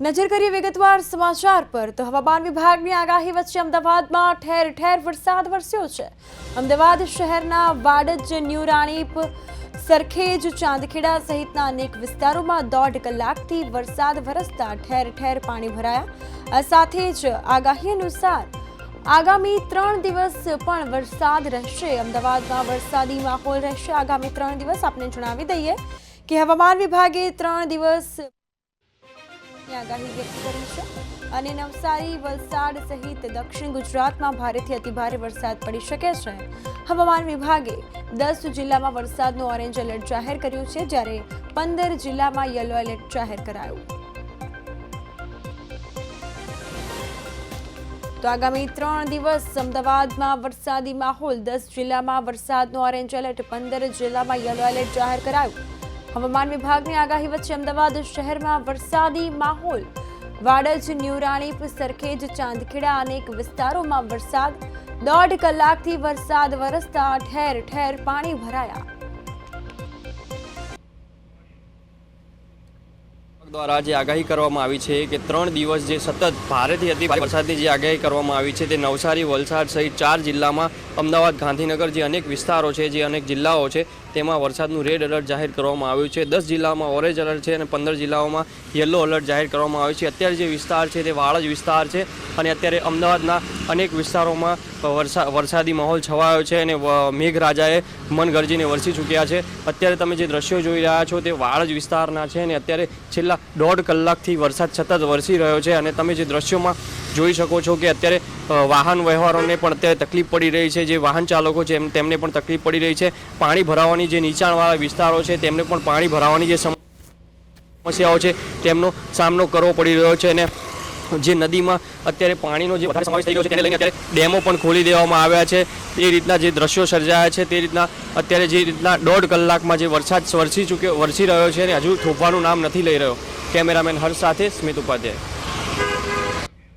નજર કરીએ વિગતવાર સમાચાર પર તો હવામાન વિભાગની આગાહી વચ્ચે અમદાવાદમાં ઠેર ઠેર વરસાદ વરસ્યો છે। અમદાવાદ શહેરના વાડજ, ન્યૂ રાણીપ, સરખેજ, ચાંદખેડા સહિતના અનેક વિસ્તારોમાં 1.5 કલાકથી વરસાદ વરસતા ઠેર ઠેર પાણી ભરાયા। આ સાથે જ આગાહી અનુસાર આગામી 3 દિવસ પણ વરસાદ રહેશે। અમદાવાદમાં વરસાદી માહોલ રહેશે। આગામી 3 દિવસ આપને જણાવી દઈએ કે હવામાન વિભાગે 3 દિવસ આગાહી વ્યક્ત કરી છે અને નવસારી, વલસાડ સહિત દક્ષિણ ગુજરાતમાં ભારેથી અતિભારે વરસાદ પડી શકે છે। હવામાન વિભાગે 10 જિલ્લામાં વરસાદનું ઓરેન્જ એલર્ટ જાહેર કર્યું છે, જ્યારે 15 જિલ્લામાં યલો એલર્ટ જાહેર કરાયું। તો આગામી 3 દિવસ અમદાવાદમાં વરસાદી માહોલ। 10 જિલ્લામાં વરસાદનું ઓરેન્જ એલર્ટ, 15 જિલ્લામાં યલો એલર્ટ જાહેર કરાયું। હવામાન વિભાગની આગાહી વચ્ચે અમદાવાદ શહેરમાં વરસાદી માહોલ। વાડજ, ન્યૂ રાણીપ, સરખેજ, ચાંદખેડા અનેક વિસ્તારોમાં વરસાદ। 1.5 કલાકથી વરસાદ વરસતા ઠેર ઠેર પાણી ભરાયા। દ્વારા જે આગાહી કરવામાં આવી છે કે 3 દિવસ જે સતત ભારેથી અતિભારે વરસાદની જે આગાહી કરવામાં આવી છે તે નવસારી, વલસાડ સહિત 4 જિલ્લામાં, અમદાવાદ, ગાંધીનગર જે અનેક વિસ્તારો છે, જે અનેક જિલ્લાઓ છે તેમાં વરસાદનું રેડ એલર્ટ જાહેર કરવામાં આવ્યું છે। 10 જિલ્લામાં ઓરેન્જ એલર્ટ છે અને 15 જિલ્લાઓમાં યલો એલર્ટ જાહેર કરવામાં આવ્યું છે। અત્યારે જે વિસ્તાર છે તે વાડજ વિસ્તાર છે અને અત્યારે અમદાવાદના અનેક વિસ્તારોમાં વરસાદી માહોલ છવાયો છે અને મેઘરાજાએ મન ગરજીને વરસી ચૂક્યા છે। અત્યારે તમે જે દ્રશ્યો જોઈ રહ્યા છો તે વાડજ વિસ્તારના છે અને અત્યારે છેલ્લા 1.5 કલાકથી વરસાદ સતત વરસી રહ્યો છે અને તમે જે દ્રશ્યોમાં જોઈ શકો છો કે અત્યારે વાહન વ્યવહારોને પણ અત્યારે તકલીફ પડી રહી છે। જે વાહન ચાલકો છે તેમને પણ તકલીફ પડી રહી છે। પાણી ભરાવાની જે નીચાણવાળા વિસ્તારો છે તેમને પણ પાણી ભરાવાની જે સમસ્યાઓ છે તેમનો સામનો કરવો પડી રહ્યો છે અને જે નદીમાં અત્યારે પાણીનો જે વધારે સમાવેશ થઈ ગયો છે તેને લઈને અત્યારે ડેમો પણ ખોલી દેવામાં આવ્યા છે। એ રીતના જે દ્રશ્યો સર્જાયા છે તે રીતના અત્યારે જે રીતના 1.5 કલાકમાં જે વરસાદ વરસી રહ્યો છે અને હજુ થોભવાનું નામ નથી લઈ રહ્યો। કેમેરામેન હર્ષ સાથે સ્મિત ઉપાધ્યાય।